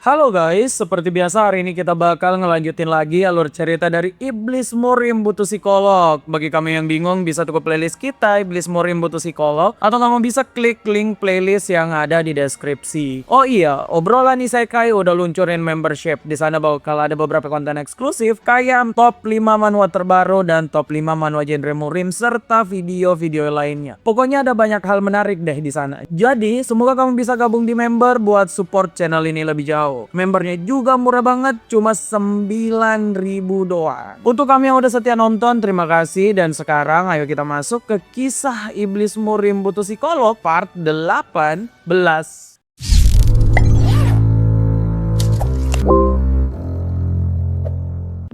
Halo guys, seperti biasa hari ini kita bakal ngelanjutin lagi alur cerita dari Iblis Murim Butuh Psikolog. Bagi kamu yang bingung bisa tuh ke playlist kita Iblis Murim Butuh Psikolog, atau kamu bisa klik link playlist yang ada di deskripsi. Oh iya, obrolan Isekai udah luncurin membership. Di sana bakal ada beberapa konten eksklusif kayak top 5 manhwa terbaru dan top 5 manhwa genre murim serta video-video lainnya. Pokoknya ada banyak hal menarik deh di sana. Jadi, semoga kamu bisa gabung di member buat support channel ini lebih jauh. Membernya juga murah banget, cuma 9.000 doang. Untuk kami yang udah setia nonton, terima kasih. Dan sekarang ayo kita masuk ke kisah Iblis Murim Butuh Psikolog part 18.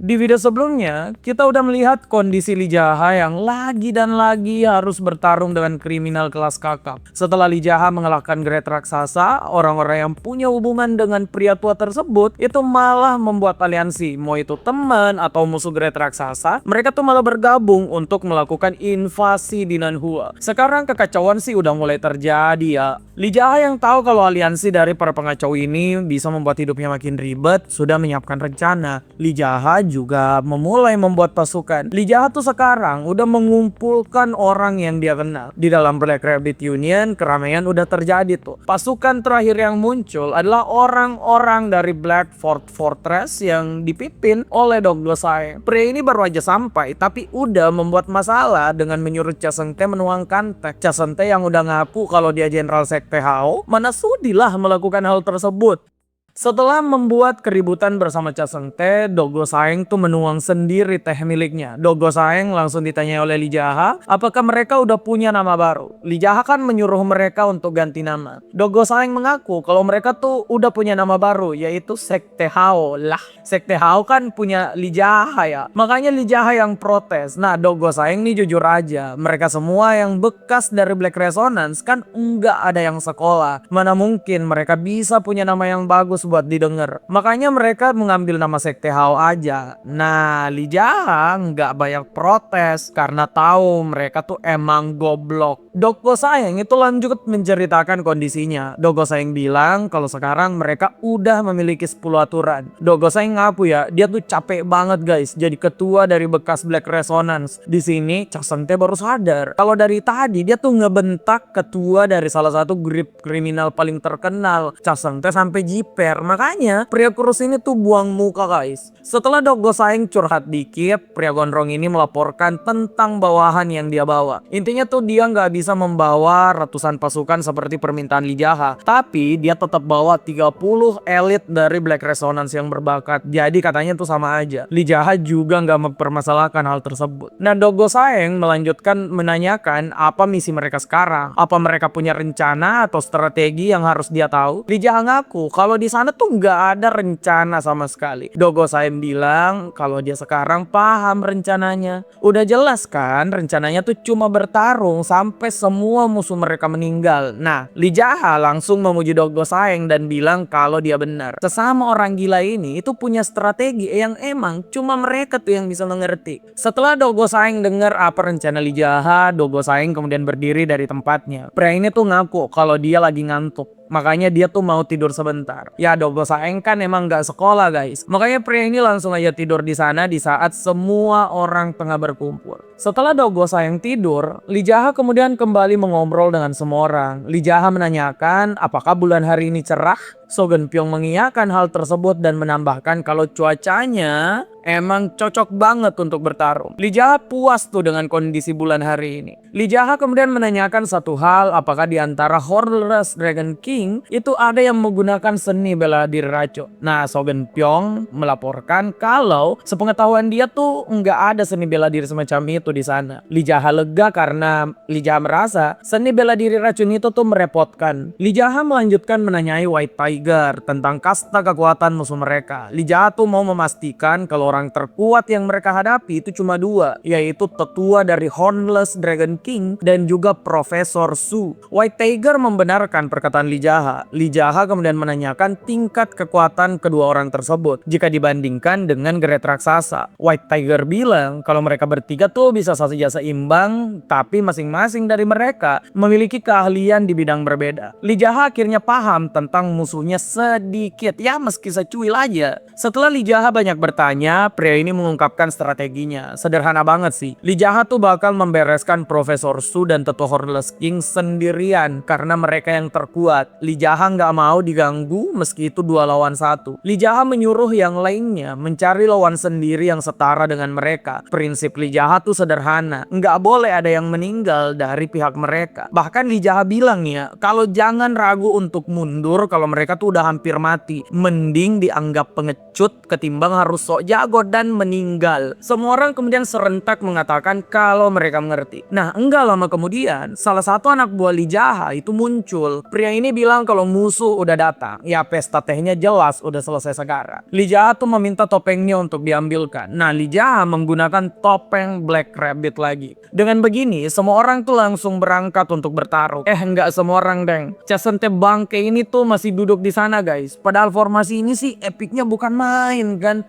Di video sebelumnya, kita udah melihat kondisi Lee Jaha yang lagi dan lagi harus bertarung dengan kriminal kelas kakap. Setelah Lee Jaha mengalahkan Great Raksasa, orang-orang yang punya hubungan dengan pria tua tersebut itu malah membuat aliansi. Mau itu teman atau musuh Great Raksasa, mereka tuh malah bergabung untuk melakukan invasi di Nanhua. Sekarang kekacauan sih udah mulai terjadi ya. Lee Jaha yang tahu kalau aliansi dari para pengacau ini bisa membuat hidupnya makin ribet, sudah menyiapkan rencana. Lee Jaha juga memulai membuat pasukan. Lee Jaha tuh sekarang udah mengumpulkan orang yang dia kenal. Di dalam Black Rabbit Union, keramaian udah terjadi tuh. Pasukan terakhir yang muncul adalah orang-orang dari Black Fort Fortress yang dipimpin oleh Doggo Sae. Pria ini baru aja sampai, tapi udah membuat masalah dengan menyuruh Cha Seung-tae menuangkan teh. Cha Seung-tae yang udah ngaku kalau dia Jenderal Sekte Hao, mana sudilah melakukan hal tersebut. Setelah membuat keributan bersama Cha Seung-tae, Doggo Saeng tuh menuang sendiri teh miliknya. Doggo Saeng langsung ditanya oleh Lee Jaha, apakah mereka udah punya nama baru. Lee Jaha kan menyuruh mereka untuk ganti nama. Doggo Saeng mengaku kalau mereka tuh udah punya nama baru, yaitu Sekte Hao. Lah, Sekte Hao kan punya Lee Jaha ya. Makanya Lee Jaha yang protes. Nah, Doggo Saeng nih jujur aja, mereka semua yang bekas dari Black Resonance kan enggak ada yang sekolah. Mana mungkin mereka bisa punya nama yang bagus buat didengar. Makanya mereka mengambil nama Sekte Hao aja. Nah, Lee Jaha nggak banyak protes karena tahu mereka tuh emang goblok. Doggo Saeng itu lanjut menceritakan kondisinya. Doggo Saeng bilang kalau sekarang mereka udah memiliki 10 aturan. Doggo Saeng ngaku ya, dia tuh capek banget guys jadi ketua dari bekas Black Resonance. Di sini Cha Seung-tae baru sadar kalau dari tadi dia tuh ngebentak ketua dari salah satu grup kriminal paling terkenal. Cha Seung-tae sampai jiper. Makanya pria kurus ini tuh buang muka guys. Setelah Doggo Saeng curhat dikit, pria gondrong ini melaporkan tentang bawahan yang dia bawa. Intinya tuh dia nggak bisa membawa ratusan pasukan seperti permintaan Lee Jaha, tapi dia tetap bawa 30 elit dari Black Resonance yang berbakat. Jadi katanya tuh sama aja. Lee Jaha juga nggak mempermasalahkan hal tersebut. Nah, Doggo Saeng melanjutkan menanyakan apa misi mereka sekarang. Apa mereka punya rencana atau strategi yang harus dia tahu? Lee Jaha ngaku kalau di sana tuh nggak ada rencana sama sekali. Doggo Saeng bilang kalau dia sekarang paham rencananya. Udah jelas kan rencananya tuh cuma bertarung sampai semua musuh mereka meninggal. Nah, Lee Jaha langsung memuji Doggo Saeng dan bilang kalau dia benar. Sesama orang gila ini itu punya strategi yang emang cuma mereka tuh yang bisa mengerti. Setelah Doggo Saeng dengar apa rencana Lee Jaha, Doggo Saeng kemudian berdiri dari tempatnya. Pria ini tuh ngaku kalau dia lagi ngantuk. Makanya dia tuh mau tidur sebentar. Ya, Doggo Saeng kan emang gak sekolah guys. Makanya pria ini langsung aja tidur di sana di saat semua orang tengah berkumpul. Setelah Doggo Saeng tidur, Lee Jaha kemudian kembali mengobrol dengan semua orang. Lee Jaha menanyakan apakah bulan hari ini cerah. So Geun-pyeong mengiyakan hal tersebut dan menambahkan kalau cuacanya emang cocok banget untuk bertarung. Lee Jaha puas tuh dengan kondisi bulan hari ini. Lee Jaha kemudian menanyakan satu hal, apakah di antara Hornless Dragon King itu ada yang menggunakan seni bela diri racun. Nah, So Geun-pyeong melaporkan kalau sepengetahuan dia tuh nggak ada seni bela diri semacam itu di sana. Lee Jaha lega karena Lee Jaha merasa seni bela diri racun itu tuh merepotkan. Lee Jaha melanjutkan menanyai White Tiger tentang kasta kekuatan musuh mereka. Lee Jaha tuh mau memastikan kalau orang terkuat yang mereka hadapi itu cuma dua, yaitu tetua dari Hornless Dragon King dan juga Profesor Su. White Tiger membenarkan perkataan Lee Jaha. Lee Jaha kemudian menanyakan tingkat kekuatan kedua orang tersebut jika dibandingkan dengan Great Raksasa. White Tiger bilang kalau mereka bertiga tuh bisa saja seimbang, tapi masing-masing dari mereka memiliki keahlian di bidang berbeda. Lee Jaha akhirnya paham tentang musuh tersentuhnya sedikit, ya meski secuil aja. Setelah Li Jaha banyak bertanya, pria ini mengungkapkan strateginya. Sederhana banget sih. Li Jaha tuh bakal membereskan Profesor Su dan Tetua Hornless King sendirian karena mereka yang terkuat. Li Jaha nggak mau diganggu meski itu 2 lawan 1. Li Jaha menyuruh yang lainnya mencari lawan sendiri yang setara dengan mereka. Prinsip Li Jaha tuh sederhana, nggak boleh ada yang meninggal dari pihak mereka. Bahkan Li Jaha bilang ya, kalau jangan ragu untuk mundur kalau mereka tuh udah hampir mati. Mending dianggap pengecut ketimbang harus sok jago dan meninggal. Semua orang kemudian serentak mengatakan kalau mereka mengerti. Nah, enggak lama kemudian, salah satu anak buah Li Jaha itu muncul. Pria ini bilang kalau musuh udah datang. Ya pesta tehnya jelas udah selesai sekarang. Li Jaha tuh meminta topengnya untuk diambilkan. Nah, Li Jaha menggunakan topeng Black Rabbit lagi. Dengan begini, semua orang tuh langsung berangkat untuk bertaruh. Enggak semua orang, deng. Casente Bangke ini tuh masih duduk di sana, guys. Padahal formasi ini sih epicnya bukan main kan.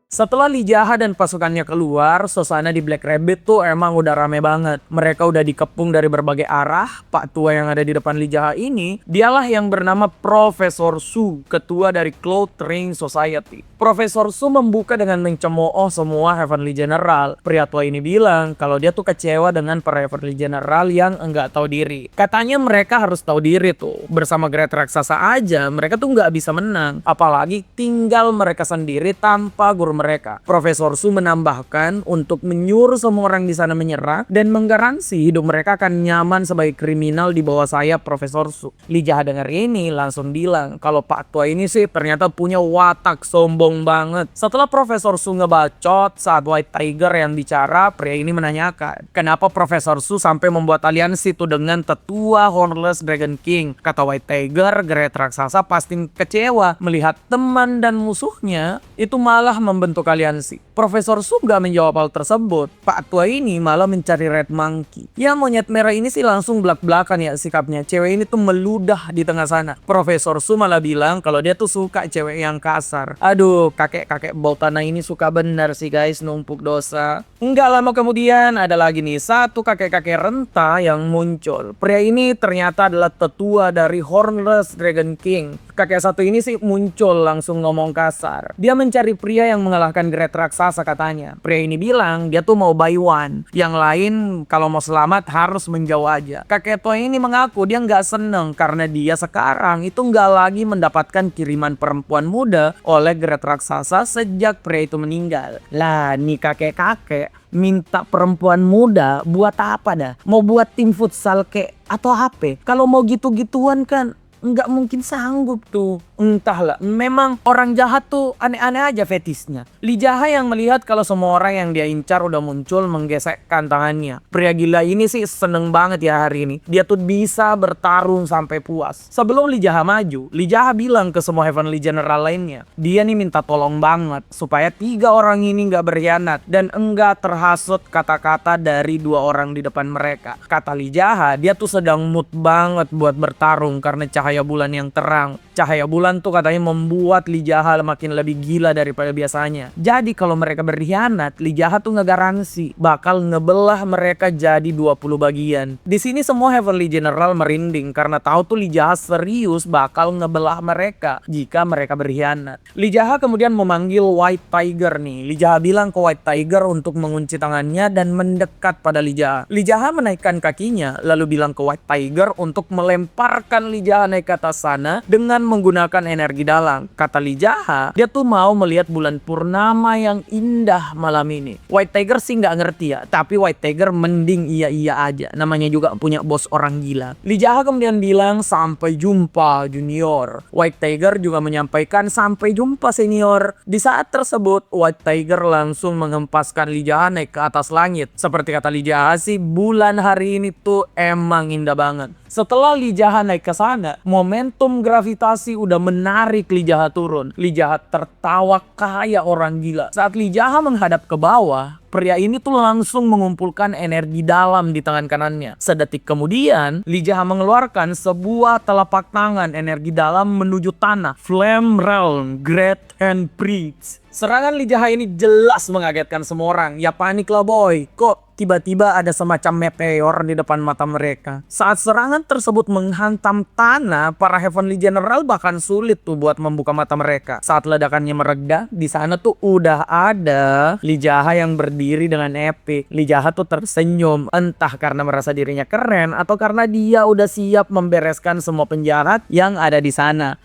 Setelah Li Jaha dan pasukannya keluar, suasana di Black Rabbit tuh emang udah rame banget. Mereka udah dikepung dari berbagai arah. Pak tua yang ada di depan Li Jaha ini, dialah yang bernama Profesor Su, ketua dari Cloud Train Society. Profesor Su membuka dengan mencemooh semua Heavenly General. Pria tua ini bilang kalau dia tuh kecewa dengan para Heavenly General yang enggak tahu diri. Katanya mereka harus tahu diri tuh. Bersama Great Raksasa aja, mereka tuh nggak bisa menang. Apalagi tinggal mereka sendiri tanpa guru mereka. Profesor Su menambahkan untuk menyuruh semua orang di sana menyerah dan menggaransi hidup mereka akan nyaman sebagai kriminal di bawah sayap Profesor Su. Li Jaha dengar ini langsung bilang kalau Pak tua ini sih ternyata punya watak sombong banget. Setelah Profesor Su ngebacot saat White Tiger yang bicara, pria ini menanyakan kenapa Profesor Su sampai membuat aliansi itu dengan Tetua Hornless Dragon King. Kata White Tiger, Great Raksasa pasti kecewa melihat teman dan musuhnya itu malah membentuk aliansi. Profesor Su gak menjawab hal tersebut. Pak tua ini malah mencari Red Monkey. Ya monyet merah ini sih langsung belak-belakan ya sikapnya. Cewek ini tuh meludah di tengah sana. Profesor Su malah bilang kalau dia tuh suka cewek yang kasar. Aduh, kakek-kakek bau tanah ini suka benar sih guys, numpuk dosa. Enggak lama kemudian ada lagi nih satu kakek-kakek renta yang muncul. Pria ini ternyata adalah tetua dari Hornless Dragon King. Kakek satu ini sih muncul langsung ngomong kasar. Dia mencari pria yang mengalahkan Great Raksasa katanya. Pria ini bilang dia tuh mau buy one. Yang lain kalau mau selamat harus menjauh aja. Kakek tua ini mengaku dia nggak seneng karena dia sekarang itu nggak lagi mendapatkan kiriman perempuan muda oleh Great Raksasa sejak pria itu meninggal. Lah nih kakek-kakek minta perempuan muda buat apa dah? Mau buat tim futsal kek atau HP? Kalau mau gitu-gituan kan nggak mungkin sanggup tuh. Entahlah, memang orang jahat tuh aneh-aneh aja fetisnya. Li Jaha yang melihat kalau semua orang yang dia incar udah muncul menggesekkan tangannya. Pria gila ini sih seneng banget ya hari ini. Dia tuh bisa bertarung sampai puas. Sebelum Li Jaha maju, Li Jaha bilang ke semua Heavenly General lainnya, dia nih minta tolong banget supaya 3 orang ini nggak berkhianat dan enggak terhasut kata-kata dari 2 orang di depan mereka. Kata Li Jaha, dia tuh sedang mood banget buat bertarung karena cahaya bulan yang terang. Cahaya bulan tuh katanya membuat Li Jaha makin lebih gila daripada biasanya. Jadi kalau mereka berkhianat, Li Jaha tuh ngegaransi bakal ngebelah mereka jadi 20 bagian. Di sini semua Heavenly General merinding karena tahu tuh Li Jaha serius bakal ngebelah mereka jika mereka berkhianat. Li Jaha kemudian memanggil White Tiger nih. Li Jaha bilang ke White Tiger untuk mengunci tangannya dan mendekat pada Li Jaha. Li Jaha menaikkan kakinya lalu bilang ke White Tiger untuk melemparkan Li Jaha naik ke atas sana dengan menggunakan energi dalam. Kata Li Jaha, dia tuh mau melihat bulan purnama yang indah malam ini. White Tiger sih nggak ngerti ya, tapi White Tiger mending iya-iya aja. Namanya juga punya bos orang gila. Li Jaha kemudian bilang sampai jumpa junior. White Tiger juga menyampaikan sampai jumpa senior. Di saat tersebut, White Tiger langsung menghempaskan Li Jaha naik ke atas langit. Seperti kata Li Jaha sih, bulan hari ini tuh emang indah banget. Setelah Li Jaha naik ke sana, momentum gravitasi udah menarik Li Jaha turun. Li Jaha tertawa kayak orang gila. Saat Li Jaha menghadap ke bawah, pria ini tuh langsung mengumpulkan energi dalam di tangan kanannya. Sedetik kemudian, Lee Jaha mengeluarkan sebuah telapak tangan energi dalam menuju tanah. Flame Realm, Great and Breach. Serangan Lee Jaha ini jelas mengagetkan semua orang. Ya panik lah boy, kok tiba-tiba ada semacam meteor di depan mata mereka. Saat serangan tersebut menghantam tanah, para Heavenly General bahkan sulit tuh buat membuka mata mereka. Saat ledakannya mereda, di sana tuh udah ada Lee Jaha yang berdiri dengan epic. Lee Jaha tuh tersenyum, entah karena merasa dirinya keren atau karena dia udah siap membereskan semua penjahat yang ada di sana.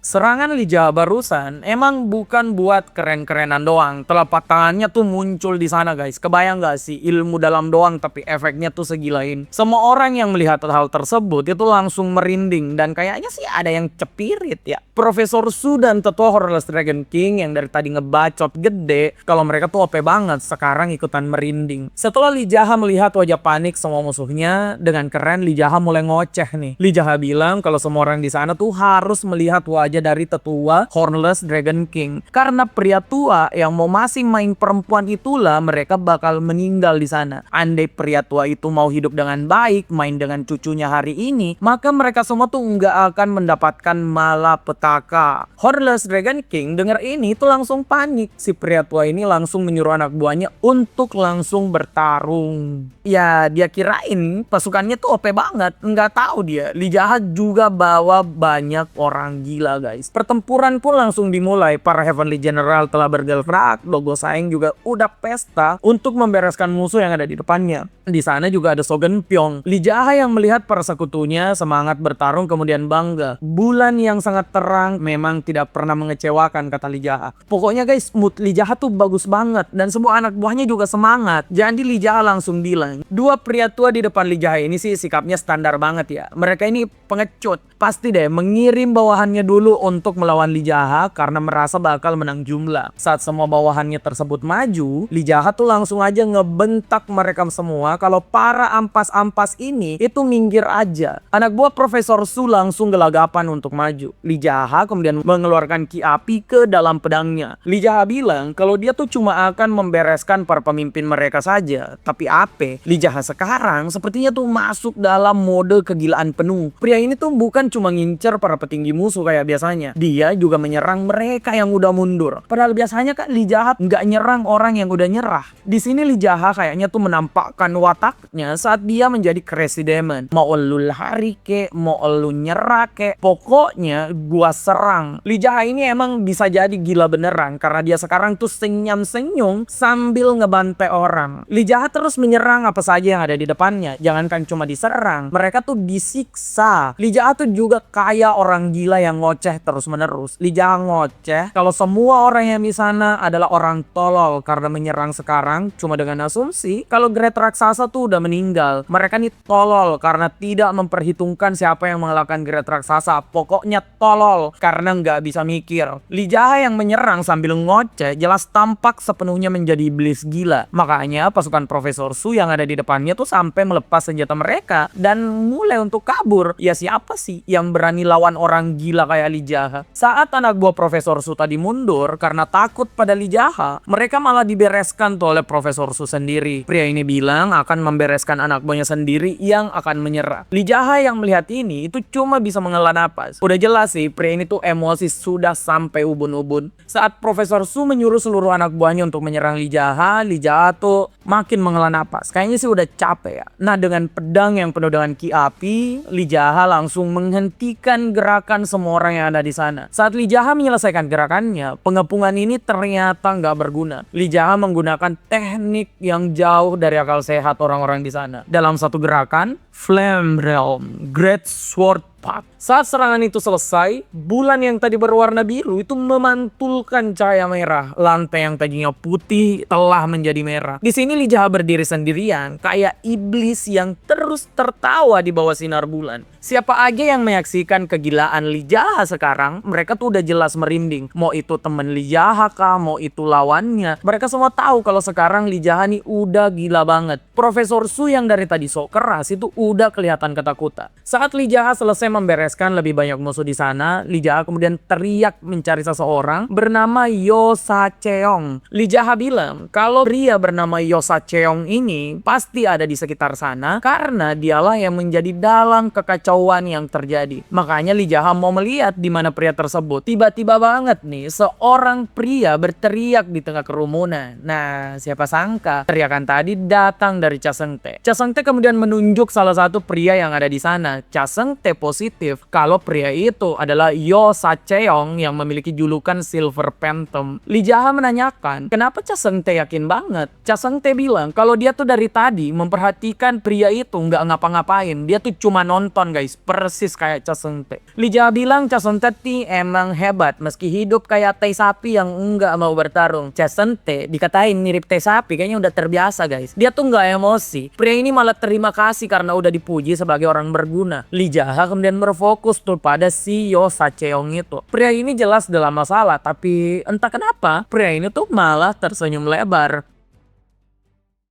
Serangan Lee Jaha barusan emang bukan buat keren-kerenan doang. Telapak tangannya tuh muncul di sana guys. Kebayang gak sih, ilmu dalam doang tapi efeknya tuh segilain. Semua orang yang melihat hal tersebut itu langsung merinding dan kayaknya sih ada yang cepirit ya. Profesor Su dan tetua Horrorless Dragon King yang dari tadi ngebacot gede kalau mereka tuh OP banget, sekarang ikutan merinding. Setelah Lee Jaha melihat wajah panik semua musuhnya, dengan keren Lee Jaha mulai ngoceh nih. Lee Jaha bilang kalau semua orang di sana tuh harus melihat wajah dari tetua Hornless Dragon King. Karena pria tua yang mau masih main perempuan itulah mereka bakal meninggal di sana. Andai pria tua itu mau hidup dengan baik, main dengan cucunya hari ini, maka mereka semua tuh nggak akan mendapatkan malapetaka. Hornless Dragon King dengar ini tuh langsung panik. Si pria tua ini langsung menyuruh anak buahnya untuk langsung bertarung. Ya dia kirain pasukannya tuh OP banget. Nggak tahu dia, Lee Jaha juga bawa banyak orang gila guys. Pertempuran pun langsung dimulai. Para Heavenly General telah bergerak, Dogo Saeng juga udah pesta untuk membereskan musuh yang ada di depannya. Di sana juga ada Sogen Pyong. Lee Jaha yang melihat para sekutunya semangat bertarung kemudian bangga. Bulan yang sangat terang memang tidak pernah mengecewakan, kata Lee Jaha. Pokoknya guys, mood Lee Jaha tuh bagus banget dan semua anak buahnya juga semangat. Jadi Lee Jaha langsung bilang, dua pria tua di depan Lee Jaha ini sih sikapnya standar banget ya. Mereka ini pengecut. Pasti deh mengirim bawahannya dulu untuk melawan Lee Jaha karena merasa bakal menang jumlah. Saat semua bawahannya tersebut maju, Lee Jaha tuh langsung aja ngebentak mereka semua kalau para ampas-ampas ini itu minggir aja. Anak buah Profesor Su langsung gelagapan untuk maju. Lee Jaha kemudian mengeluarkan ki api ke dalam pedangnya. Lee Jaha bilang kalau dia tuh cuma akan membereskan para pemimpin mereka saja. Tapi apa? Lee Jaha sekarang sepertinya tuh masuk dalam mode kegilaan penuh. Pria ini tuh bukan cuma ngincer para petinggi musuh kayak biasanya. Dia juga menyerang mereka yang udah mundur. Padahal biasanya kan Lee Jaha nggak nyerang orang yang udah nyerah. Di sini Lee Jaha kayaknya tuh menampakkan wataknya saat dia menjadi Crazy Demon. Mau lu lari kek, mau lu nyerah kek, pokoknya gua serang. Lee Jaha ini emang bisa jadi gila beneran karena dia sekarang tuh senyum-senyum sambil ngebantai orang. Lee Jaha terus menyerang apa saja yang ada di depannya. Jangankan cuma diserang, mereka tuh disiksa. Lee Jaha tuh juga kayak orang gila yang ngoceh terus menerus. Lee Jaha ngoceh kalau semua orang yang di sana adalah orang tolol karena menyerang sekarang cuma dengan asumsi kalau Great Raksasa tuh udah meninggal. Mereka nih tolol karena tidak memperhitungkan siapa yang mengalahkan Great Raksasa. Pokoknya tolol karena nggak bisa mikir. Lee Jaha yang menyerang sambil ngoceh jelas tampak sepenuhnya menjadi iblis gila. Makanya pasukan Profesor Su yang ada di depannya tuh sampai melepas senjata mereka dan mulai untuk kabur. Ya siapa sih yang berani lawan orang gila kayak Lee Jaha? Saat anak buah Profesor Su tadi mundur karena takut pada Lee Jaha, mereka malah dibereskan tuh oleh Profesor Su sendiri. Pria ini bilang akan membereskan anak buahnya sendiri yang akan menyerah. Lee Jaha yang melihat ini itu cuma bisa menghela napas. Udah jelas sih pria ini tuh emosi sudah sampai ubun-ubun. Saat Profesor Su menyuruh seluruh anak buahnya untuk menyerang Lee Jaha tuh makin menghela napas. Kayaknya sih udah capek ya. Nah dengan pedang yang penuh dengan ki api, Lee Jaha langsung menghentikan gerakan semua orang yang ada di sana. Saat Lee Jaha menyelesaikan gerakannya, pengepungan ini ternyata nggak berguna. Lee Jaha menggunakan teknik yang jauh dari akal sehat orang-orang di sana. Dalam satu gerakan, Flame Realm, Great Sword Path. Saat serangan itu selesai, bulan yang tadi berwarna biru itu memantulkan cahaya merah. Lantai yang tadinya putih telah menjadi merah. Di sini Lee Jaha berdiri sendirian, kayak iblis yang terus tertawa di bawah sinar bulan. Siapa aja yang menyaksikan kegilaan Lee Jaha sekarang, mereka tuh udah jelas merinding. Mau itu temen Lee Jaha kah, mau itu lawannya. Mereka semua tahu kalau sekarang Lee Jaha nih udah gila banget. Profesor Su yang dari tadi sok keras itu sudah kelihatan ketakutan. Saat Lee Jaha selesai membereskan lebih banyak musuh di sana, Lee Jaha kemudian teriak mencari seseorang bernama Yo Sa-cheong. Lee Jaha bilang kalau pria bernama Yo Sa-cheong ini pasti ada di sekitar sana karena dialah yang menjadi dalang kekacauan yang terjadi. Makanya Lee Jaha mau melihat di mana pria tersebut. Tiba-tiba banget nih seorang pria berteriak di tengah kerumunan. Nah, siapa sangka teriakan tadi datang dari Cha Seung-tae. Cha Seung-tae kemudian menunjuk salah satu pria yang ada di sana. Cha Seung-tae positif kalau pria itu adalah Yo Sa-cheong yang memiliki julukan Silver Phantom. Lee Jaha menanyakan, kenapa Cha Seung-tae yakin banget? Cha Seung-tae bilang kalau dia tuh dari tadi memperhatikan pria itu nggak ngapa-ngapain. Dia tuh cuma nonton guys, persis kayak Cha Seung-tae. Lee Jaha bilang Cha Seung-tae emang hebat meski hidup kayak tai sapi yang nggak mau bertarung. Cha Seung-tae dikatain mirip tai sapi, kayaknya udah terbiasa guys. Dia tuh nggak emosi. Pria ini malah terima kasih karena udah dipuji sebagai orang berguna. Lee Jaha kemudian berfokus tuh pada si Yo Sa-cheong itu. Pria ini jelas dalam masalah, tapi entah kenapa pria ini tuh malah tersenyum lebar.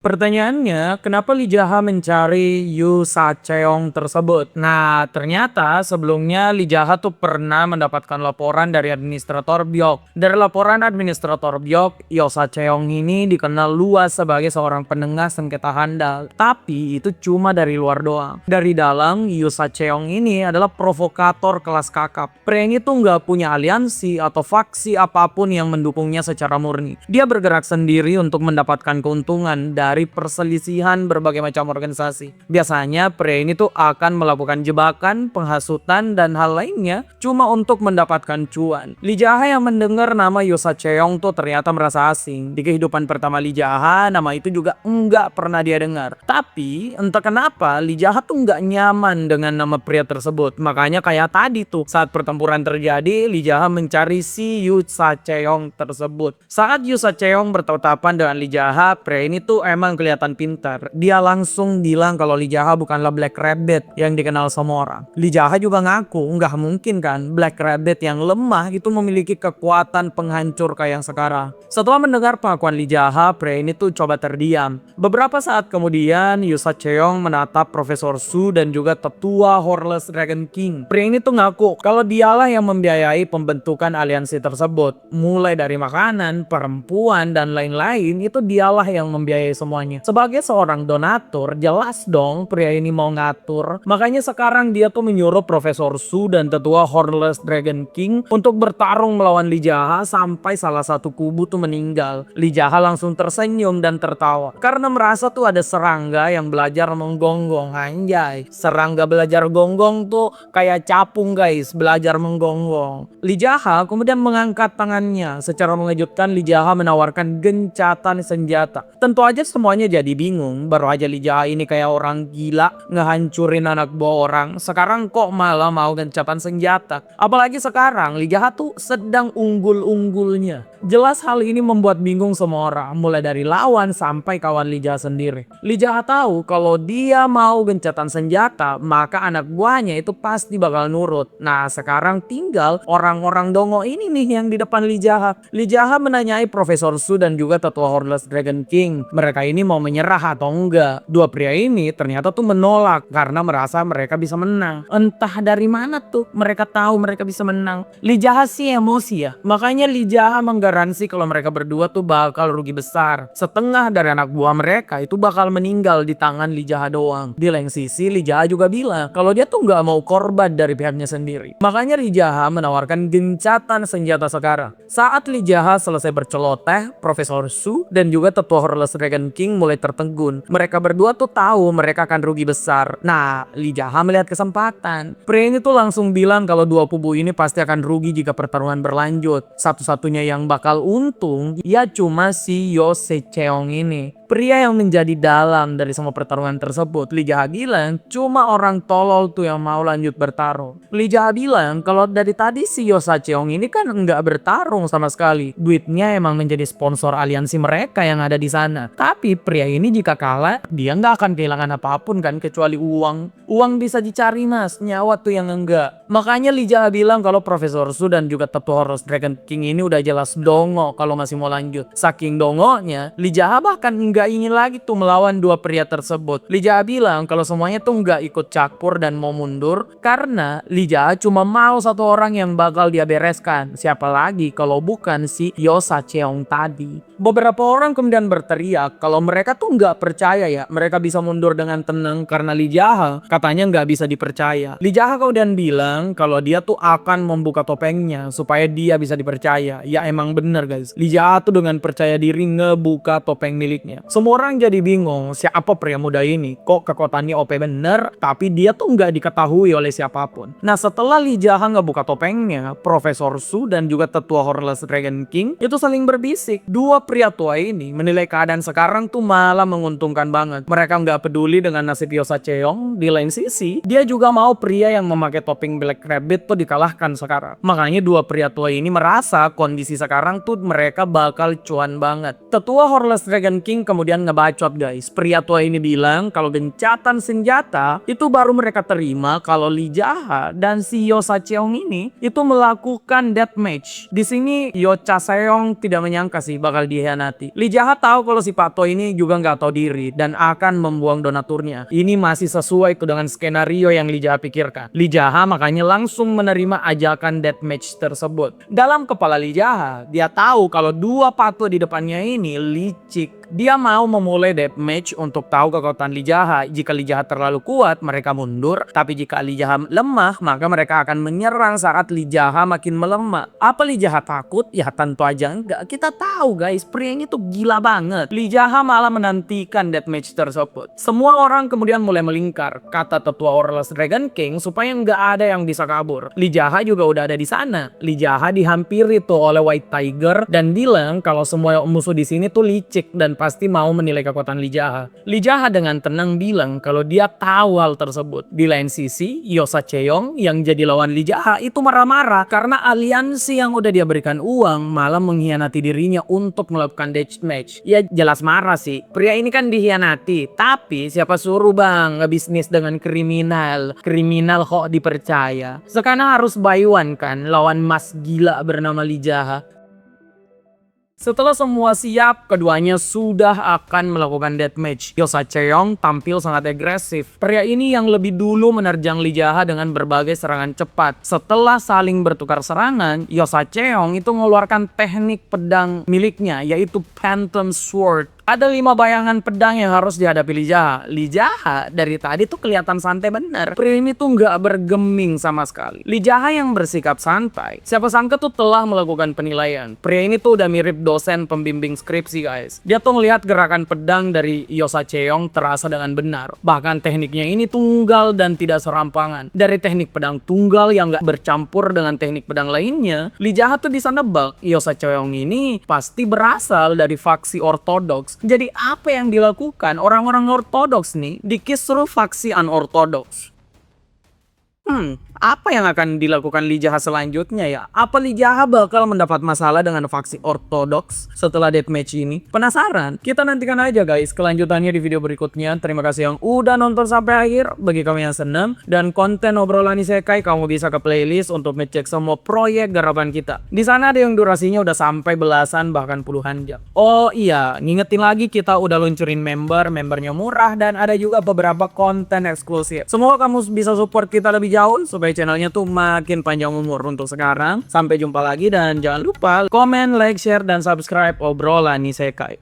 Pertanyaannya, kenapa Lee Jaha mencari Yo Sa-cheong tersebut? Nah, ternyata sebelumnya Lee Jaha tuh pernah mendapatkan laporan dari administrator Byok. Dari laporan administrator Byok, Yo Sa-cheong ini dikenal luas sebagai seorang penengah sengketa handal. Tapi itu cuma dari luar doang. Dari dalam, Yo Sa-cheong ini adalah provokator kelas kakap. Pria ini tuh nggak punya aliansi atau faksi apapun yang mendukungnya secara murni. Dia bergerak sendiri untuk mendapatkan keuntungan dari perselisihan berbagai macam organisasi. Biasanya pria ini tuh akan melakukan jebakan, penghasutan, dan hal lainnya cuma untuk mendapatkan cuan. Lee Jaha yang mendengar nama Yo Sa-cheong tuh ternyata merasa asing. Di kehidupan pertama Lee Jaha, nama itu juga enggak pernah dia dengar. Tapi entah kenapa Lee Jaha tuh enggak nyaman dengan nama pria tersebut. Makanya kayak tadi tuh saat pertempuran terjadi, Lee Jaha mencari si Yo Sa-cheong tersebut. Saat Yo Sa-cheong bertatapan dengan Lee Jaha, pria ini tuh emang kelihatan pintar. Dia langsung bilang kalau Lee Jaha bukanlah Black Rabbit yang dikenal semua orang. Lee Jaha juga ngaku nggak mungkin kan Black Rabbit yang lemah itu memiliki kekuatan penghancur kayak yang sekarang. Setelah mendengar pengakuan Lee Jaha, pria ini tuh coba terdiam. Beberapa saat kemudian Yo Sa-cheong menatap Profesor Su dan juga tetua Hornless Dragon King. Pria ini tuh ngaku kalau dialah yang membiayai pembentukan aliansi tersebut. Mulai dari makanan, perempuan, dan lain-lain itu dialah yang membiayai semuanya. Sebagai seorang donatur, jelas dong pria ini mau ngatur. Makanya sekarang dia tuh menyuruh Profesor Su dan tetua Hornless Dragon King untuk bertarung melawan Lee Jaha sampai salah satu kubu tuh meninggal. Lee Jaha langsung tersenyum dan tertawa karena merasa tuh ada serangga yang belajar menggonggong. Anjay, serangga belajar gonggong tuh kayak capung guys, belajar menggonggong. Lee Jaha kemudian mengangkat tangannya. Secara mengejutkan Lee Jaha menawarkan gencatan senjata. Tentu aja semuanya jadi bingung. Baru aja Lee Jaha ini kayak orang gila ngehancurin anak buah orang. Sekarang kok malah mau gencatan senjata. Apalagi sekarang Lee Jaha tuh sedang unggul-unggulnya. Jelas hal ini membuat bingung semua orang. Mulai dari lawan sampai kawan Lee Jaha sendiri. Lee Jaha tahu kalau dia mau gencatan senjata maka anak buahnya itu pasti bakal nurut. Nah sekarang tinggal orang-orang dongo ini nih yang di depan Lee Jaha. Lee Jaha menanyai Profesor Su dan juga tetua Hornless Dragon King. Mereka ini mau menyerah atau enggak. Dua pria ini ternyata tuh menolak karena merasa mereka bisa menang. Entah dari mana tuh mereka tahu mereka bisa menang. Lee Jaha sih emosi ya. Makanya Lee Jaha menggaransi kalau mereka berdua tuh bakal rugi besar. Setengah dari anak buah mereka itu bakal meninggal di tangan Lee Jaha doang. Di lain sisi Lee Jaha juga bilang kalau dia tuh nggak mau korban dari pihaknya sendiri. Makanya Lee Jaha menawarkan gencatan senjata sekarang. Saat Lee Jaha selesai berceloteh, Profesor Su dan juga tetua Hornless Dragon King mulai tertegun. Mereka berdua tuh tahu mereka akan rugi besar. Nah, Lee Jaha melihat kesempatan. Pria ini tuh langsung bilang kalau dua kubu ini pasti akan rugi jika pertarungan berlanjut. Satu-satunya yang bakal untung ya cuma si Yo Sa-cheong ini. Pria yang menjadi dalang dari semua pertarungan tersebut. Lee Jaha bilang cuma orang tolol tuh yang mau lanjut bertarung. Lee Jaha bilang kalau dari tadi si Yo Sa-cheong ini kan nggak bertarung sama sekali. Duitnya emang menjadi sponsor aliansi mereka yang ada di sana. Tapi pria ini jika kalah dia nggak akan kehilangan apapun kan kecuali uang. Uang bisa dicari mas, nyawa tuh yang enggak. Makanya Lee Jaha bilang kalau Profesor Su dan juga tetua Hornless Dragon King ini udah jelas dongo kalau masih mau lanjut. Saking dongonya, Lee Jaha bahkan enggak nggak ingin lagi tuh melawan dua pria tersebut. Lee Jae-ha bilang kalau semuanya tuh nggak ikut campur dan mau mundur karena Lee Jae-ha cuma mau satu orang yang bakal dia bereskan. Siapa lagi kalau bukan si Hyo Sa-cheong tadi. Beberapa orang kemudian berteriak kalau mereka tuh nggak percaya ya mereka bisa mundur dengan tenang karena Lee Jae-ha katanya nggak bisa dipercaya. Lee Jae-ha kemudian bilang kalau dia tuh akan membuka topengnya supaya dia bisa dipercaya. Ya emang bener guys, Lee Jae-ha tuh dengan percaya diri ngebuka topeng miliknya. Semua orang jadi bingung siapa pria muda ini, kok kekuatannya OP bener tapi dia tuh nggak diketahui oleh siapapun. Nah setelah Lee Jae-ha ngebuka topengnya, Profesor Su dan juga tetua Hornless Dragon King itu saling berbisik. Dua pria tua ini menilai keadaan sekarang tuh malah menguntungkan banget. Mereka nggak peduli dengan nasib Hyo Sa-cheong. Di lain sisi, dia juga mau pria yang memakai topeng Black Rabbit tuh dikalahkan sekarang. Makanya dua pria tua ini merasa kondisi sekarang tuh mereka bakal cuan banget. Tetua Hornless Dragon King kemudian ngebacot guys. Pria tua ini bilang kalau gencatan senjata itu baru mereka terima kalau Lee Jae-ha dan si Hyo Sa-cheong ini itu melakukan deathmatch. Di sini Hyo Cha-seong tidak menyangka sih bakal dihianati. Lee Jae-ha tahu kalau si Pato ini juga nggak tahu diri dan akan membuang donaturnya. Ini masih sesuai dengan skenario yang Lee Jae-ha pikirkan. Lee Jae-ha makanya langsung menerima ajakan deathmatch tersebut. Dalam kepala Lee Jae-ha, dia tahu kalau dua Pato di depannya ini licik. Dia mau memulai deathmatch untuk tahu kekuatan Lee Jae-ha. Jika Lee Jae-ha terlalu kuat, mereka mundur. Tapi jika Lee Jae-ha lemah, maka mereka akan menyerang saat Lee Jae-ha makin melemah. Apa Lee Jae-ha takut? Ya tentu aja enggak. Kita tahu guys, pria ini tuh gila banget. Lee Jae-ha malah menantikan deathmatch tersebut. Semua orang kemudian mulai melingkar. Kata tetua Hornless Dragon King supaya nggak ada yang bisa kabur. Lee Jae-ha juga udah ada di sana. Lee Jae-ha dihampiri tuh oleh White Tiger dan bilang kalau semua musuh di sini tuh licik dan pasti mau menilai kekuatan Lee Jae-ha. Lee Jae-ha dengan tenang bilang kalau dia tahu hal tersebut. Di lain sisi, Hyo Sa-cheong yang jadi lawan Lee Jae-ha itu marah-marah karena aliansi yang udah dia berikan uang malah mengkhianati dirinya untuk melakukan deathmatch. Ya jelas marah sih. Pria ini kan dikhianati, tapi siapa suruh bang ngebisnis dengan kriminal? Kriminal kok dipercaya? Sekarang harus buy one kan lawan mas gila bernama Lee Jae-ha. Setelah semua siap, keduanya sudah akan melakukan deathmatch. Hyo Sa-cheong tampil sangat agresif. Pria ini yang lebih dulu menerjang Lee Jae-ha dengan berbagai serangan cepat. Setelah saling bertukar serangan, Hyo Sa-cheong itu mengeluarkan teknik pedang miliknya, yaitu Phantom Sword. Ada 5 bayangan pedang yang harus dihadapi Lee Jae-ha. Lee Jae-ha dari tadi tuh kelihatan santai bener. Pria ini tuh nggak bergeming sama sekali. Lee Jae-ha yang bersikap santai. Siapa sangka tuh telah melakukan penilaian. Pria ini tuh udah mirip dosen pembimbing skripsi guys. Dia tuh ngelihat gerakan pedang dari Hyo Sa-cheong terasa dengan benar. Bahkan tekniknya ini tunggal dan tidak serampangan. Dari teknik pedang tunggal yang nggak bercampur dengan teknik pedang lainnya, Lee Jae-ha tuh bisa nebak Hyo Sa-cheong ini pasti berasal dari faksi ortodoks. Jadi apa yang dilakukan orang-orang ortodoks nih di kisruh faksi unortodoks? Apa yang akan dilakukan Lee Jae-ha selanjutnya ya? Apa Lee Jae-ha bakal mendapat masalah dengan faksi ortodoks setelah deathmatch ini? Penasaran? Kita nantikan aja guys kelanjutannya di video berikutnya. Terima kasih yang udah nonton sampai akhir. Bagi kamu yang seneng dan konten obrolan isekai, kamu bisa ke playlist untuk ngecek semua proyek garapan kita. Di sana ada yang durasinya udah sampai belasan bahkan puluhan jam. Oh iya, ngingetin lagi kita udah luncurin membernya murah dan ada juga beberapa konten eksklusif. Semoga kamu bisa support kita lebih jauh supaya channelnya tuh makin panjang umur. Untuk sekarang, sampai jumpa lagi dan jangan lupa komen, like, share, dan subscribe obrolan isekai.